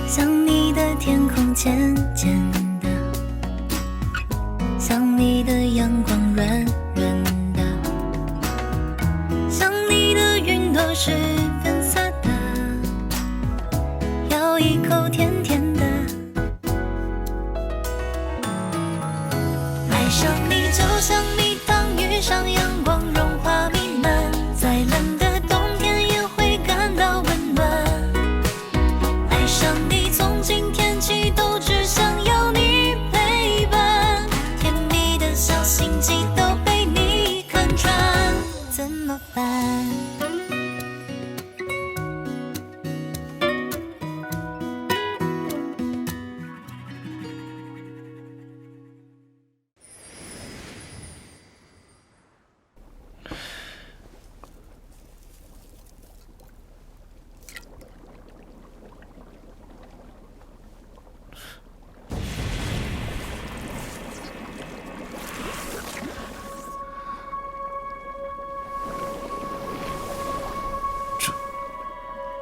想你的天空渐渐的，想你的阳光软软的，想你的云朵是粉色的，咬一口甜甜的。爱上你就像蜜糖遇上阳光融化弥漫，再冷的冬天也会感到温暖。爱上你从今天起都只想要你陪伴，甜蜜的小心机都被你看穿，怎么办？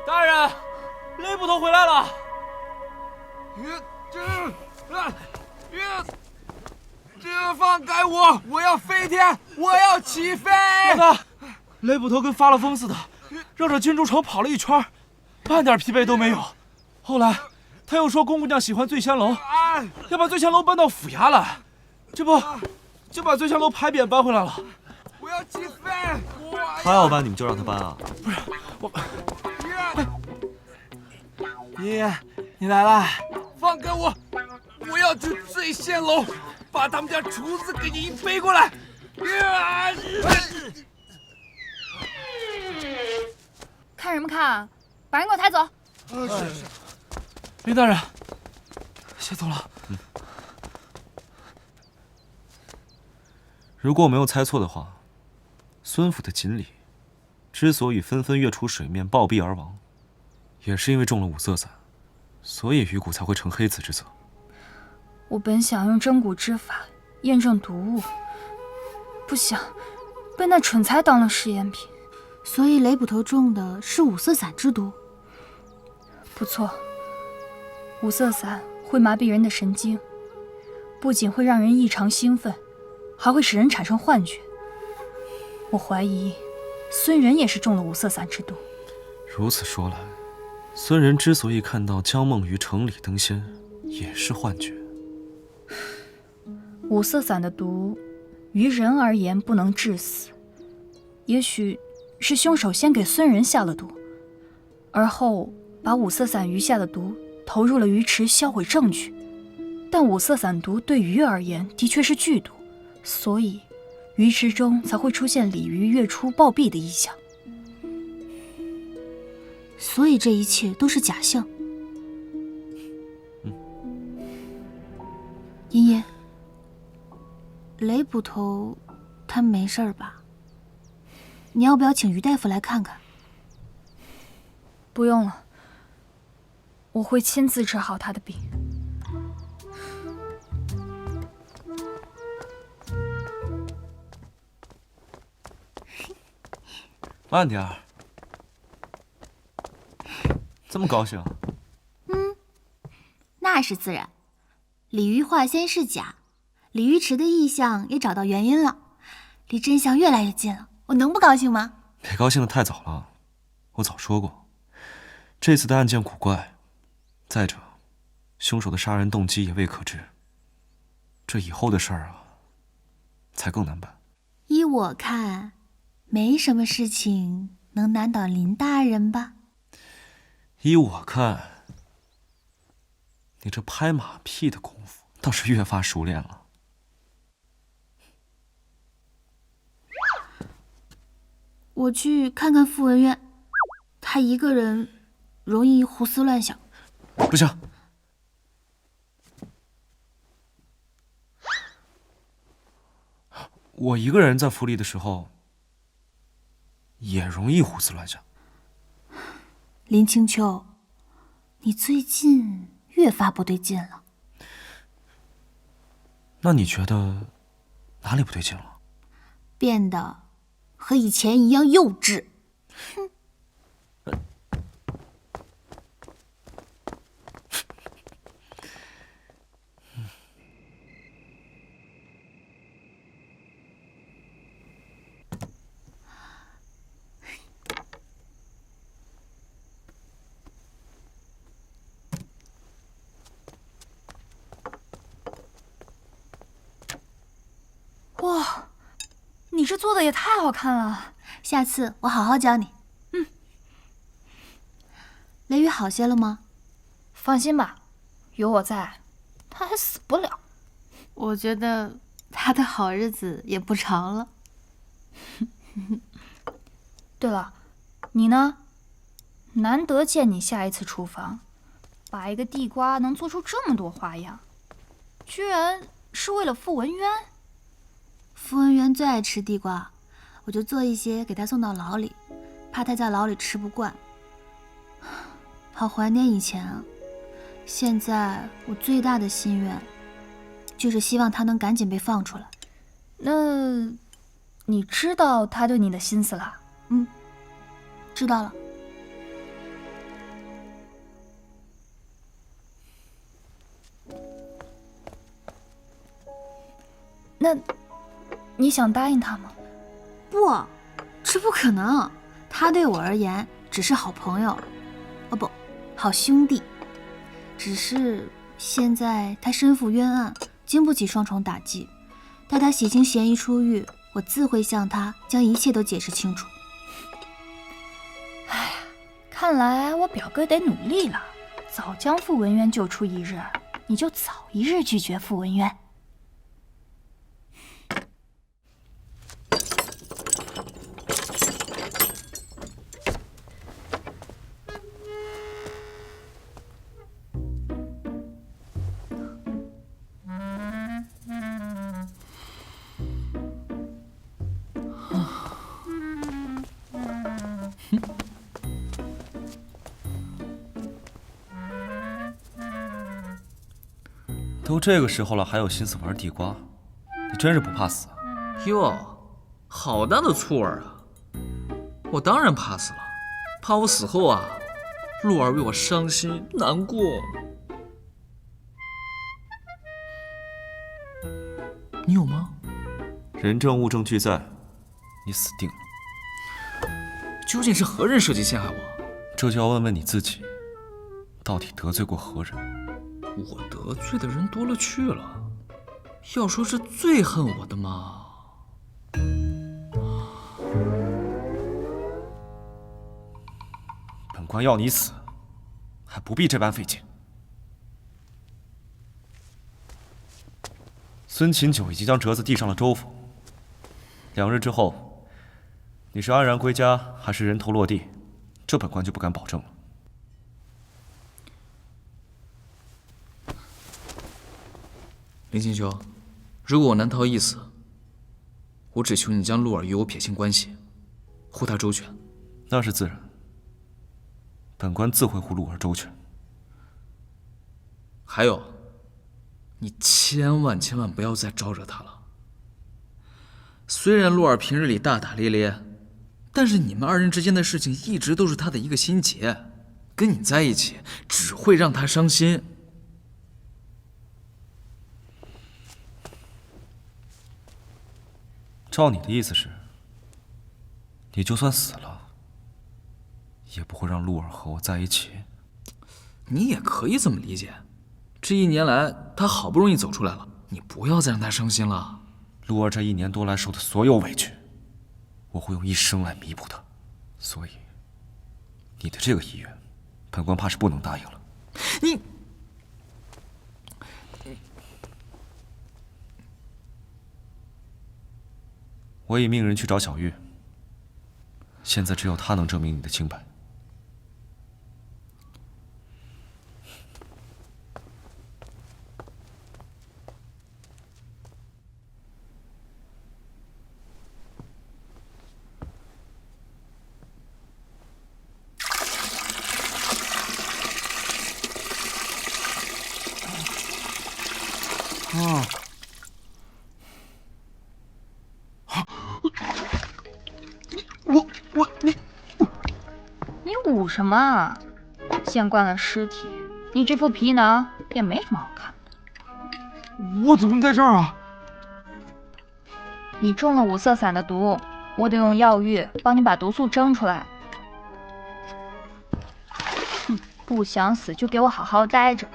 大人，雷捕头回来了。放开我！我要飞天！我要起飞！老大，雷捕头跟发了疯似的，绕着金猪城跑了一圈，半点疲惫都没有。后来他又说宫姑娘喜欢醉仙楼，要把醉仙楼搬到府衙来，这不就把醉仙楼牌匾搬回来了。我要起飞！他要搬你们就让他搬啊！不是我，爷爷，你来了！放开我！我要去醉仙楼，把他们家厨子给你背过来！看什么看？把人给我抬走！林大人，先走了。如果我没有猜错的话，孙府的锦鲤之所以纷纷跃出水面暴毙而亡，也是因为中了五色散，所以鱼骨才会成黑子之色。我本想用真骨之法验证毒物，不想被那蠢材当了试验品。所以雷捕头中的是五色散之毒。不错，五色散会麻痹人的神经，不仅会让人异常兴奋，还会使人产生幻觉。我怀疑孙仁也是中了五色散之毒。如此说来，孙仁之所以看到江梦于城里登仙，也是幻觉。五色散的毒，于人而言不能致死，也许是凶手先给孙仁下了毒，而后把五色散余下的毒投入了鱼池，销毁证据。但五色散毒对鱼而言的确是剧毒，所以鱼池中才会出现鲤鱼跃出暴毙的异象。所以这一切都是假象。爷爷，雷捕头他没事吧？你要不要请于大夫来看看？不用了，我会亲自治好他的病。慢点儿，这么高兴？那是自然。鲤鱼化仙是假，鲤鱼池的异象也找到原因了，离真相越来越近了，我能不高兴吗？别高兴得太早了，我早说过，这次的案件古怪，再者，凶手的杀人动机也未可知，这以后的事儿啊，才更难办。依我看，没什么事情能难倒林大人吧？依我看，你这拍马屁的功夫倒是越发熟练了。我去看看傅文渊，他一个人容易胡思乱想。不行，我一个人在府里的时候，也容易胡思乱想。林清秋，你最近越发不对劲了。那你觉得哪里不对劲了？变得和以前一样幼稚。哼。这做的也太好看了，下次我好好教你。雷雨好些了吗？放心吧，有我在，他还死不了。我觉得他的好日子也不长了。对了，你呢？难得见你下一次厨房，把一个地瓜能做出这么多花样，居然是为了傅文渊。傅文渊最爱吃地瓜，我就做一些给他送到牢里，怕他在牢里吃不惯。好怀念以前啊！现在我最大的心愿，就是希望他能赶紧被放出来。那，你知道他对你的心思了？知道了。那，你想答应他吗？不，这不可能。他对我而言只是好朋友，哦不，好兄弟。只是现在他身负冤案，经不起双重打击。待他洗清嫌疑出狱，我自会向他将一切都解释清楚。哎呀，看来我表哥得努力了，早将傅文渊救出一日，你就早一日拒绝傅文渊。都这个时候了，还有心思玩地瓜，你真是不怕死啊！哟，好大的醋儿啊！我当然怕死了，怕我死后啊，鹿儿为我伤心难过。你有吗？人证物证俱在，你死定了。究竟是何人设计陷害我？这就要问问你自己，到底得罪过何人？我得罪的人多了去了，要说是最恨我的嘛，本官要你死，还不必这般费劲。孙秦九已经将折子递上了州府，2日之后，你是安然归家，还是人头落地，这本官就不敢保证了。林清秋，如果我难逃一死，我只求你将陆儿与我撇清关系，护他周全。那是自然，本官自会护陆儿周全。还有，你千万不要再招惹他了。虽然陆儿平日里大大咧咧，但是你们2人之间的事情一直都是他的一个心结，跟你在一起只会让他伤心。照你的意思是，你就算死了，也不会让陆儿和我在一起？你也可以这么理解，这1年来他好不容易走出来了，你不要再让他伤心了。陆儿这1年多来受的所有委屈，我会用一生来弥补他。所以，你的这个意愿，本官怕是不能答应了。你。我已命人去找小玉，现在只有他能证明你的清白。你捂什么啊？见惯了尸体，你这副皮囊也没什么好看的。我怎么在这儿啊？你中了五色散的毒，我得用药浴帮你把毒素蒸出来。哼，不想死就给我好好待着。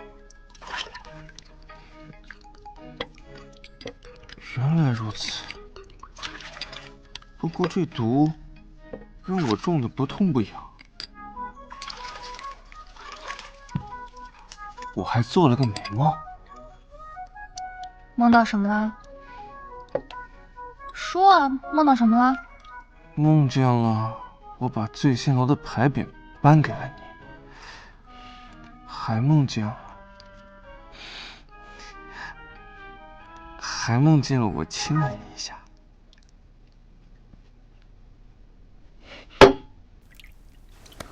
原来如此。不过这毒让我中的不痛不痒，我还做了个美梦。梦到什么了？说啊，梦到什么了？梦见了我把醉仙楼的牌匾颁给了你，还梦见了我亲了你一下。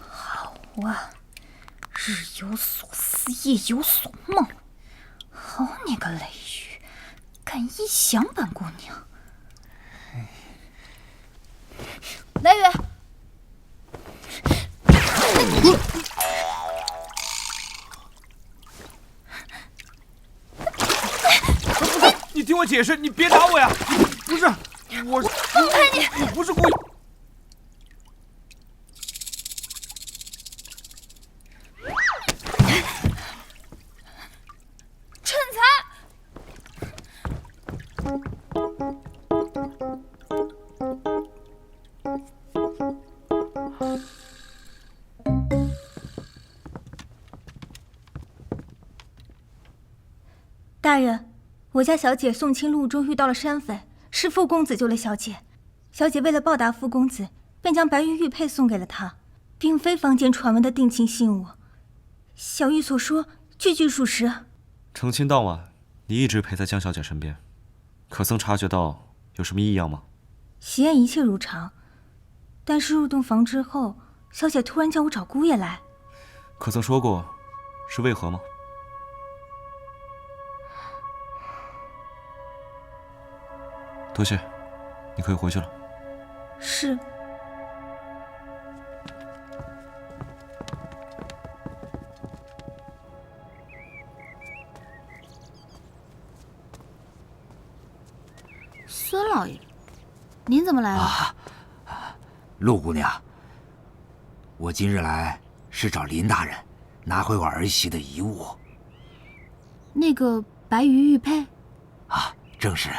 好啊，日有所思，夜有所梦。好你个雷雨，敢一想本姑娘！雷雨，你听我解释，你别打我呀！不是，我不是故意。趁财！大人，我家小姐送亲路中遇到了山匪，是傅公子救了小姐。小姐为了报答傅公子，便将白玉玉佩送给了他，并非坊间传闻的定情信物。小玉所说句句属实。成亲当晚，你一直陪在江小姐身边，可曾察觉到有什么异样吗？喜宴一切如常，但是入洞房之后，小姐突然叫我找姑爷来。可曾说过是为何吗？多谢，你可以回去了。是。孙老爷，您怎么来了？陆姑娘，我今日来是找林大人拿回我儿媳的遗物。那个白玉玉佩？啊，正是。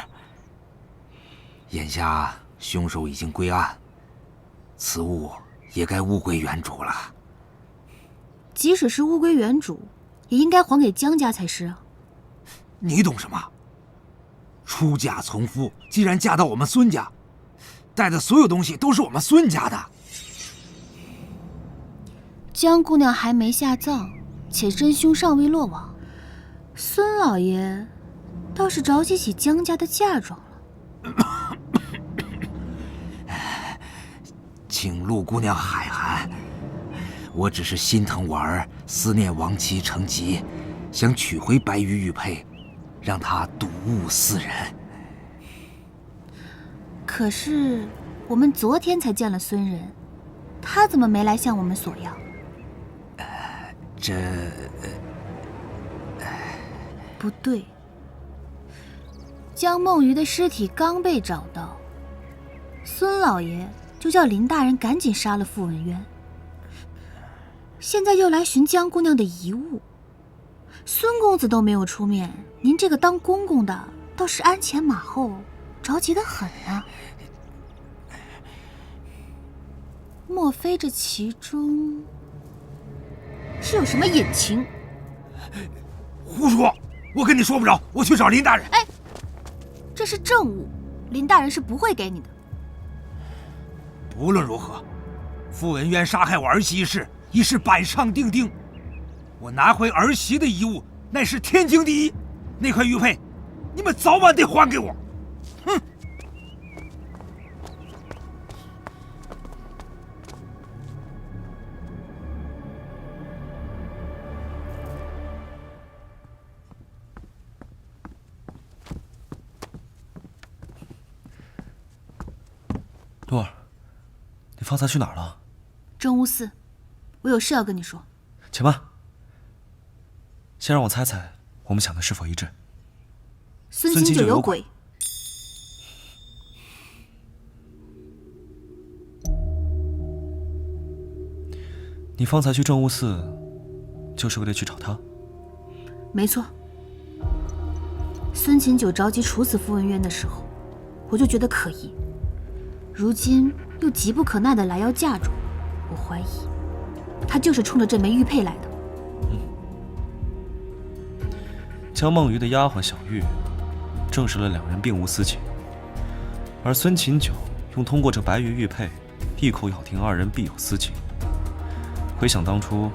眼下凶手已经归案，此物也该物归原主了。即使是物归原主，也应该还给江家才是啊。你懂什么？出嫁从夫，既然嫁到我们孙家，带的所有东西都是我们孙家的。江姑娘还没下葬，且真凶尚未落网，孙老爷倒是着急起江家的嫁妆了。请陆姑娘海涵，我只是心疼我儿，思念亡妻成疾，想取回白玉玉佩，让她睹物思人。可是我们昨天才见了孙人，他怎么没来向我们索要？不对，江梦鱼的尸体刚被找到，孙老爷就叫林大人赶紧杀了傅文渊，现在又来寻江姑娘的遗物，孙公子都没有出面，您这个当公公的倒是鞍前马后，着急得很啊。莫非这其中是有什么隐情？胡说！我跟你说不着，我去找林大人。哎，这是证物，林大人是不会给你的。无论如何，傅文渊杀害我儿媳一事已是板上钉钉，我拿回儿媳的遗物乃是天经地义。那块玉佩，你们早晚得还给我。哼！洛儿，你方才去哪儿了？真乌寺，我有事要跟你说。且慢，先让我猜猜，我们想的是否一致？孙清九有鬼。你方才去正悟寺，就是为了去找他？没错。孙清九着急处死傅文渊的时候，我就觉得可疑。如今又急不可耐的来要嫁妆，我怀疑他就是冲着这枚玉佩来的。江梦鱼的丫鬟小玉证实了两人并无私情，而孙琴九用通过这白玉玉佩一口咬定二人必有私情。回想当初，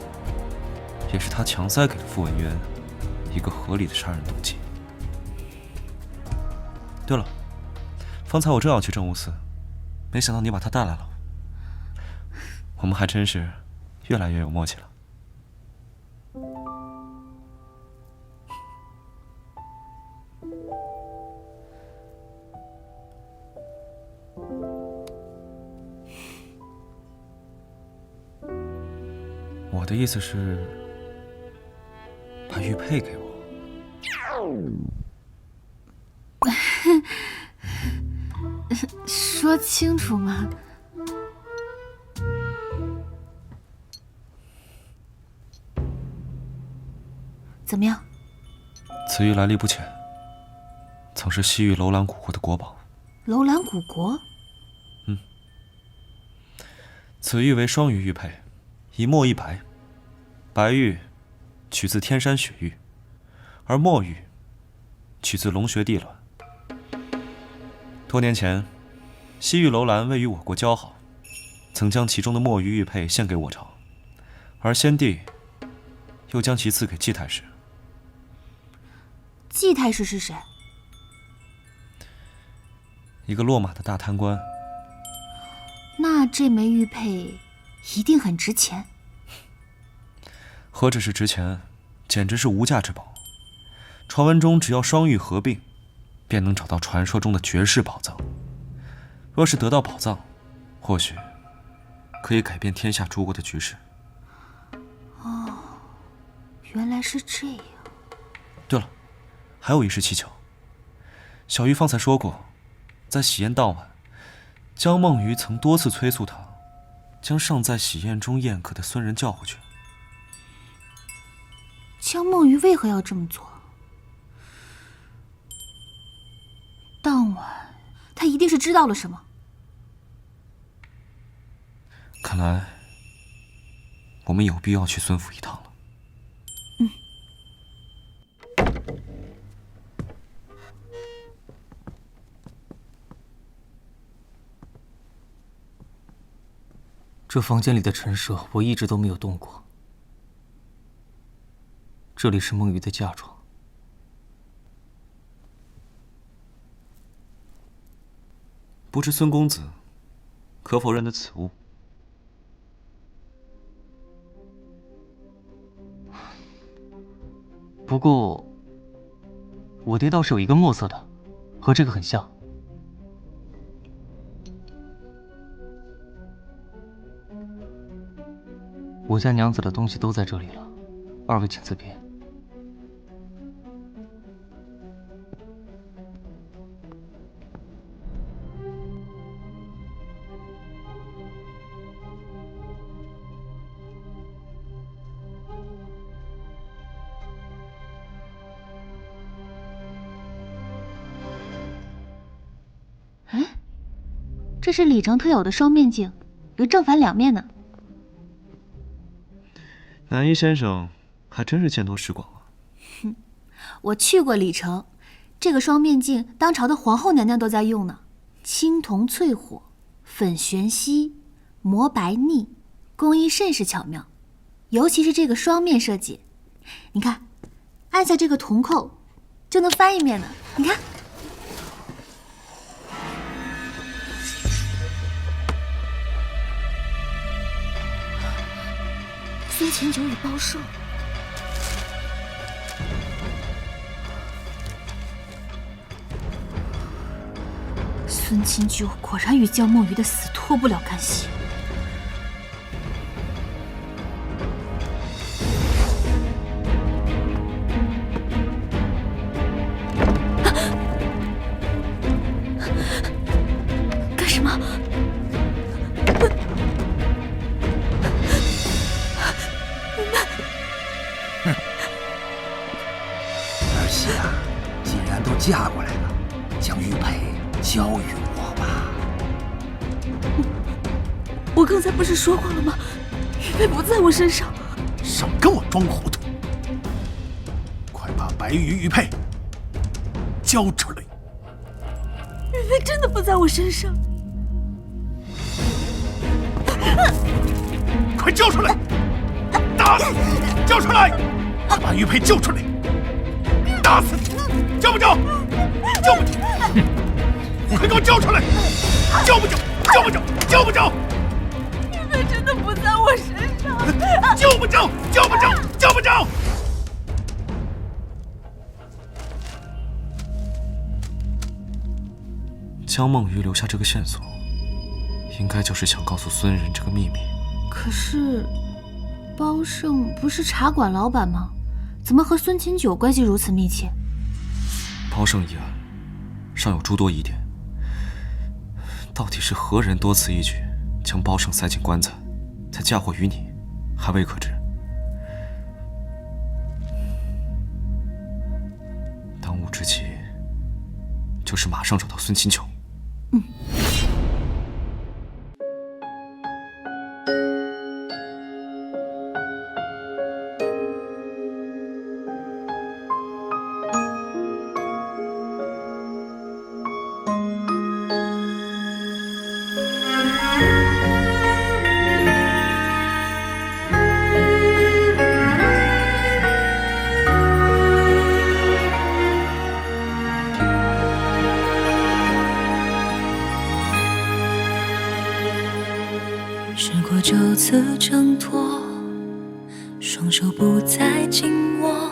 也是他强塞给了傅文渊一个合理的杀人动机。对了，方才我正要去政务司，没想到你把他带来了。我们还真是越来越有默契了。我的意思是，把玉佩给我。说清楚嘛。怎么样？此玉来历不浅，曾是西域楼兰古国的国宝。楼兰古国？此玉为双鱼玉佩，一墨一白。白玉取自天山雪域，而墨玉取自龙穴地卵。多年前，西域楼兰为与我国交好，曾将其中的墨玉玉佩献给我朝，而先帝又将其赐给季太师。季太师是谁？一个落马的大贪官。那这枚玉佩一定很值钱。何止是值钱，简直是无价之宝。传闻中，只要双玉合并，便能找到传说中的绝世宝藏。若是得到宝藏，或许可以改变天下诸国的局势。哦，原来是这样。对了，还有一事蹊跷。小玉方才说过，在喜宴当晚，江梦鱼曾多次催促他，将尚在喜宴中宴客的孙人叫回去。江梦鱼为何要这么做？当晚他一定是知道了什么。看来我们有必要去孙府一趟了。这房间里的陈设我一直都没有动过。这里是梦鱼的嫁妆。不知孙公子可否认得此物？不过，我爹倒是有一个墨色的，和这个很像。我家娘子的东西都在这里了，二位请自便。这是李成特有的双面镜，有正反两面呢。南一先生还真是见多识广啊。我去过李城，这个双面镜当朝的皇后娘娘都在用呢。青铜淬火，粉玄锡，磨白腻，工艺甚是巧妙。尤其是这个双面设计，你看，按下这个铜扣就能翻一面呢。你看。孙琴九已报寿，孙琴九果然与江梦鱼的死脱不了干系。干什么？儿媳啊，既然都嫁过来了，将玉佩交与我吧。是说过了吗？玉佩不在我身上。少跟我装糊涂！快把白玉玉佩交出来！玉佩真的不在我身上。快交出来！打死！交出来！快把玉佩救出来！打死你！交不交？交不交？快给我交出来！交不交？交不交？交不交？玉佩真的不在我身上。交不交？交不交？交不交？江梦鱼留下这个线索，应该就是想告诉孙仁这个秘密。可是，包胜不是茶馆老板吗？怎么和孙琴九关系如此密切？包胜一案尚有诸多疑点，到底是何人多此一举将包胜塞进棺材，再嫁祸于你，还未可知。当务之急就是马上找到孙琴九。试过9次挣脱，双手不再紧握，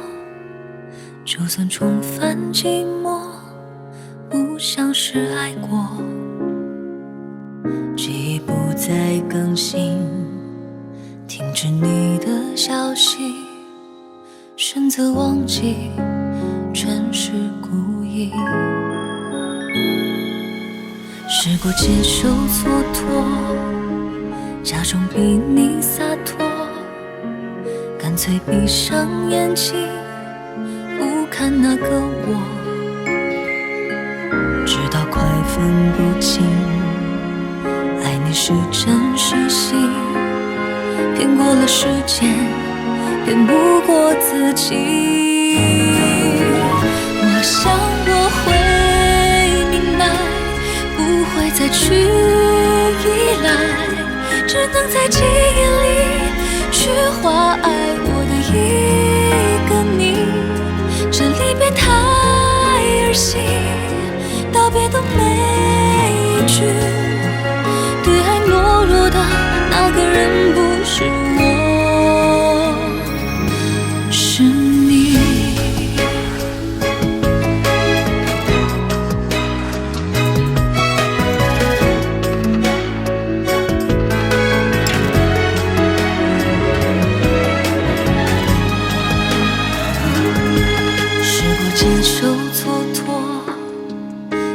就算重返寂寞，不像是爱过。记忆不再更新，停止你的消息，选择忘记，全是故意。试过接受蹉跎，假装比你洒脱，干脆闭上眼睛，不看那个我，直到快分不清，爱你是真是戏，骗过了时间，骗不过自己。我想我会明白，不会再去依赖，只能在记忆里去画爱我的一个你。这离别太儿戏，道别的每一句，对爱懦弱的那个人不是我，是你。接受蹉跎，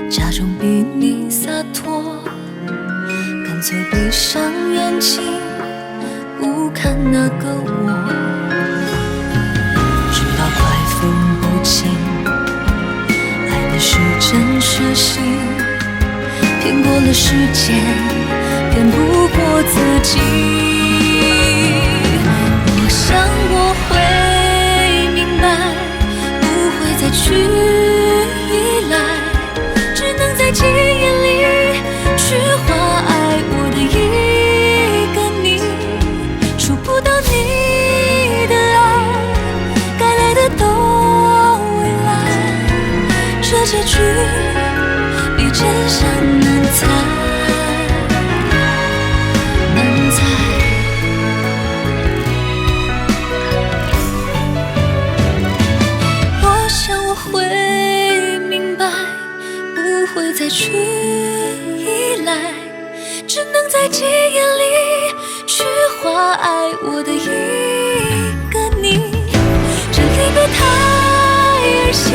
假装比你洒脱，干脆闭上眼睛，不看那个我，直到快分不清，爱你是真是戏，骗过了时间，骗不过自己。我想我会明白，再去依赖，只能在记忆里去画爱我的一个你。触不到你的爱，该来的都未来，这结局比真相难猜，难猜。会再去依赖，只能在记忆里去画爱我的一个你。这离别太儿戏，